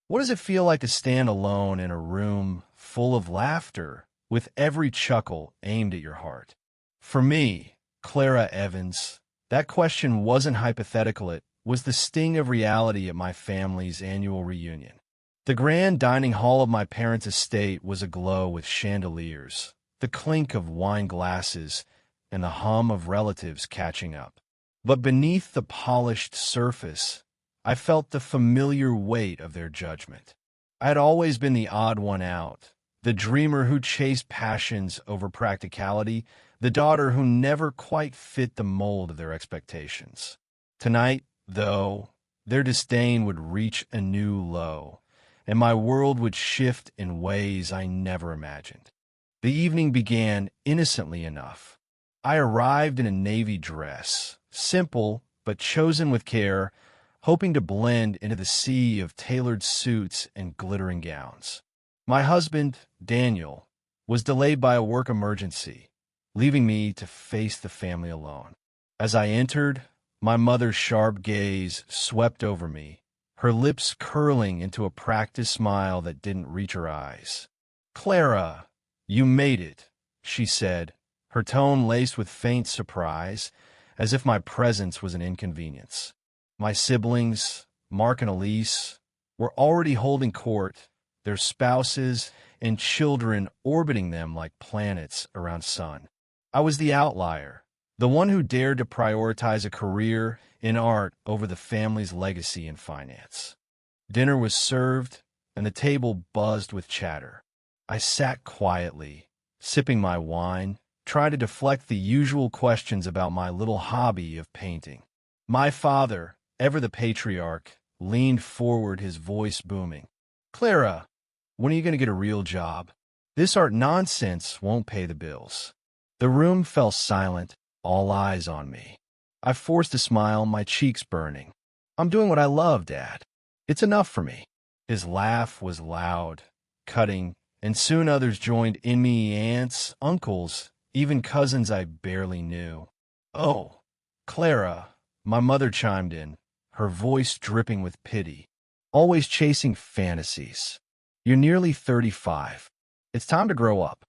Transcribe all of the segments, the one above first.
What does it feel like to stand alone in a room full of laughter, with every chuckle aimed at your heart? For me, Clara Evans, that question wasn't hypothetical. It was the sting of reality at my family's annual reunion. The grand dining hall of my parents' estate was aglow with chandeliers, the clink of wine glasses, and the hum of relatives catching up. But beneath the polished surface, I felt the familiar weight of their judgment. I had always been the odd one out, the dreamer who chased passions over practicality, the daughter who never quite fit the mold of their expectations. Tonight, though, their disdain would reach a new low, and my world would shift in ways I never imagined. The evening began innocently enough. I arrived in a navy dress, simple but chosen with care, hoping to blend into the sea of tailored suits and glittering gowns. My husband, Daniel, was delayed by a work emergency, leaving me to face the family alone. As I entered, my mother's sharp gaze swept over me, her lips curling into a practiced smile that didn't reach her eyes. "Clara, you made it," she said, her tone laced with faint surprise, as if my presence was an inconvenience. My siblings, Mark and Elise, were already holding court, their spouses and children orbiting them like planets around sun. I was the outlier, the one who dared to prioritize a career in art over the family's legacy in finance. Dinner was served, and the table buzzed with chatter. I sat quietly, sipping my wine, trying to deflect the usual questions about my little hobby of painting. My father, ever the patriarch, leaned forward, his voice booming. "Clara, when are you going to get a real job? This art nonsense won't pay the bills." The room fell silent, all eyes on me. I forced a smile, my cheeks burning. "I'm doing what I love, Dad. It's enough for me." His laugh was loud, cutting, and soon others joined in me, aunts, uncles, even cousins I barely knew. "Oh, Clara," my mother chimed in, her voice dripping with pity. "Always chasing fantasies. You're nearly 35. It's time to grow up."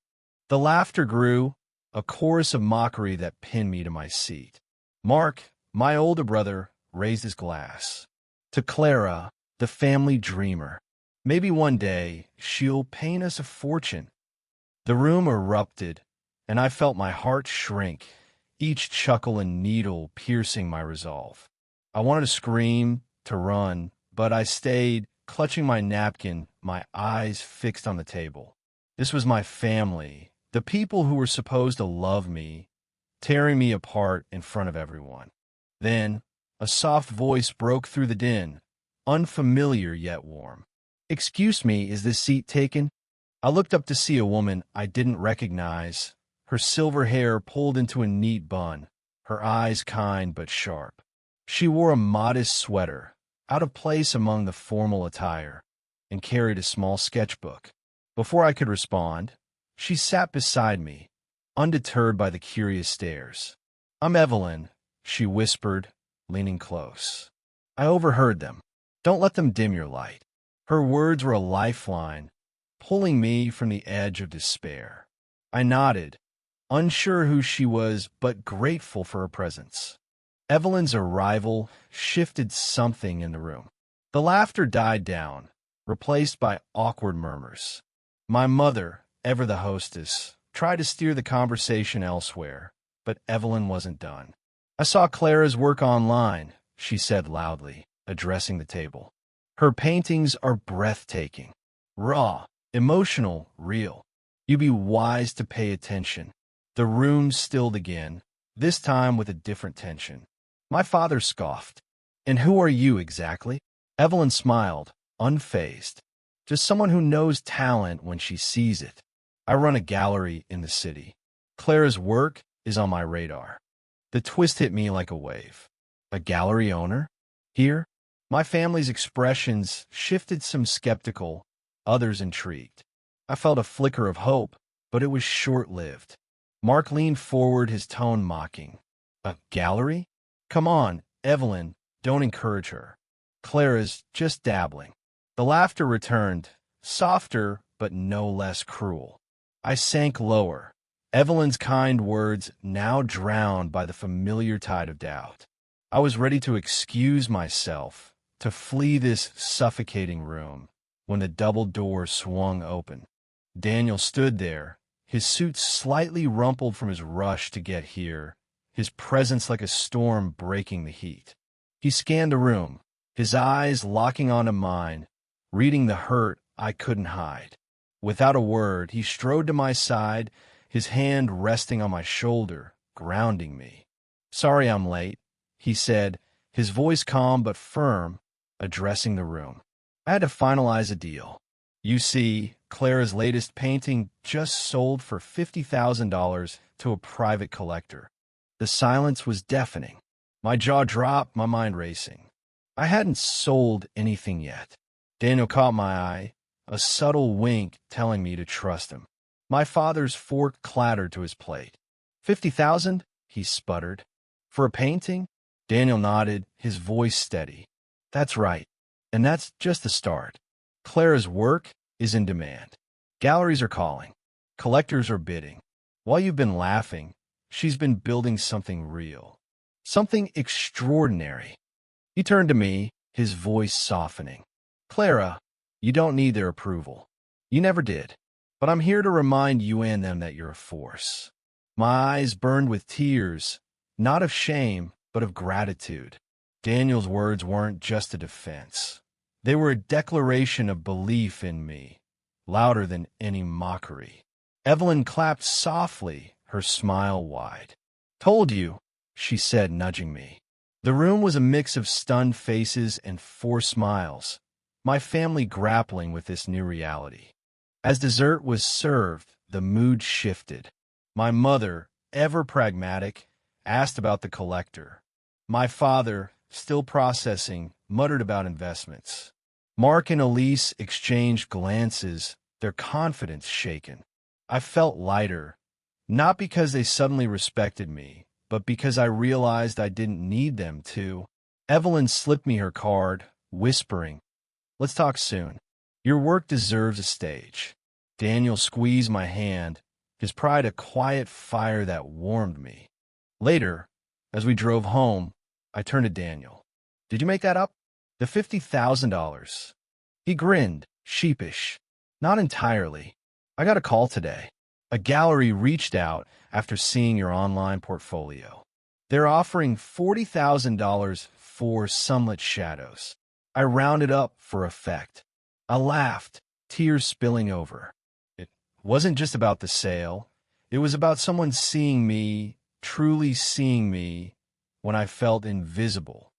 The laughter grew, a chorus of mockery that pinned me to my seat. Mark, my older brother, raised his glass. "To Clara, the family dreamer. Maybe one day she'll paint us a fortune." The room erupted, and I felt my heart shrink, each chuckle a needle piercing my resolve. I wanted to scream, to run, but I stayed, clutching my napkin, my eyes fixed on the table. This was my family, the people who were supposed to love me, tearing me apart in front of everyone. Then, a soft voice broke through the din, unfamiliar yet warm. "Excuse me, is this seat taken?" I looked up to see a woman I didn't recognize, her silver hair pulled into a neat bun, her eyes kind but sharp. She wore a modest sweater, out of place among the formal attire, and carried a small sketchbook. Before I could respond, she sat beside me, undeterred by the curious stares. "I'm Evelyn," she whispered, leaning close. I overheard them. "Don't let them dim your light." Her words were a lifeline, pulling me from the edge of despair. I nodded, unsure who she was, but grateful for her presence. Evelyn's arrival shifted something in the room. The laughter died down, replaced by awkward murmurs. My mother, ever the hostess, tried to steer the conversation elsewhere, but Evelyn wasn't done. "I saw Clara's work online," she said loudly, addressing the table. "Her paintings are breathtaking, raw, emotional, real. You'd be wise to pay attention." The room stilled again, this time with a different tension. My father scoffed. "And who are you exactly?" Evelyn smiled, unfazed. "Just someone who knows talent when she sees it. I run a gallery in the city. Clara's work is on my radar." The twist hit me like a wave. A gallery owner? Here? My family's expressions shifted, some skeptical, others intrigued. I felt a flicker of hope, but it was short-lived. Mark leaned forward, his tone mocking. "A gallery? Come on, Evelyn, don't encourage her. Clara's just dabbling." The laughter returned, softer but no less cruel. I sank lower, Evelyn's kind words now drowned by the familiar tide of doubt. I was ready to excuse myself, to flee this suffocating room, when the double door swung open. Daniel stood there, his suit slightly rumpled from his rush to get here, his presence like a storm breaking the heat. He scanned the room, his eyes locking onto mine, reading the hurt I couldn't hide. Without a word, he strode to my side, his hand resting on my shoulder, grounding me. "Sorry I'm late," he said, his voice calm but firm, addressing the room. "I had to finalize a deal. You see, Clara's latest painting just sold for $50,000 to a private collector." The silence was deafening. My jaw dropped, my mind racing. I hadn't sold anything yet. Daniel caught my eye, a subtle wink telling me to trust him. My father's fork clattered to his plate. "50,000?" he sputtered. "For a painting?" Daniel nodded, his voice steady. "That's right. And that's just the start. Clara's work is in demand. Galleries are calling. Collectors are bidding. While you've been laughing, she's been building something real. Something extraordinary." He turned to me, his voice softening. "Clara, you don't need their approval. You never did. But I'm here to remind you and them that you're a force." My eyes burned with tears, not of shame, but of gratitude. Daniel's words weren't just a defense. They were a declaration of belief in me, louder than any mockery. Evelyn clapped softly, her smile wide. "Told you," she said, nudging me. The room was a mix of stunned faces and forced smiles, my family grappling with this new reality. As dessert was served, the mood shifted. My mother, ever pragmatic, asked about the collector. My father, still processing, muttered about investments. Mark and Elise exchanged glances, their confidence shaken. I felt lighter, not because they suddenly respected me, but because I realized I didn't need them to. Evelyn slipped me her card, whispering, "Let's talk soon. Your work deserves a stage." Daniel squeezed my hand, his pride a quiet fire that warmed me. Later, as we drove home, I turned to Daniel. "Did you make that up? The $50,000. He grinned, sheepish. "Not entirely. I got a call today. A gallery reached out after seeing your online portfolio. They're offering $40,000 for Sunlit Shadows." I rounded up for effect. I laughed, tears spilling over. It wasn't just about the sale. It was about someone seeing me, truly seeing me, when I felt invisible.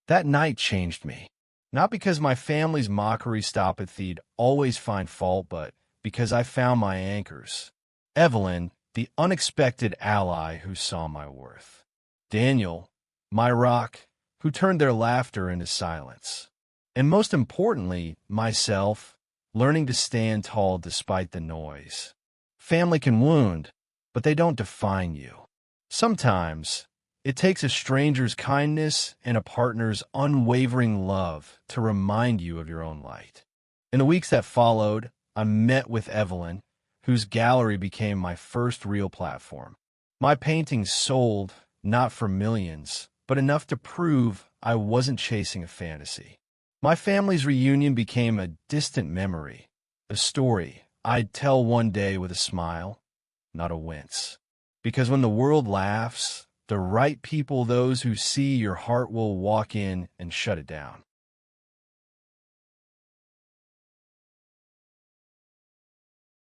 That night changed me. Not because my family's mockery stopped they'd always find fault, but because I found my anchors. Evelyn, the unexpected ally who saw my worth. Daniel, my rock, who turned their laughter into silence. And most importantly, myself, learning to stand tall despite the noise. Family can wound, but they don't define you. Sometimes, it takes a stranger's kindness and a partner's unwavering love to remind you of your own light. In the weeks that followed, I met with Evelyn, whose gallery became my first real platform. My paintings sold, not for millions, but enough to prove I wasn't chasing a fantasy. My family's reunion became a distant memory, a story I'd tell one day with a smile, not a wince. Because when the world laughs, the right people, those who see your heart, will walk in and shut it down.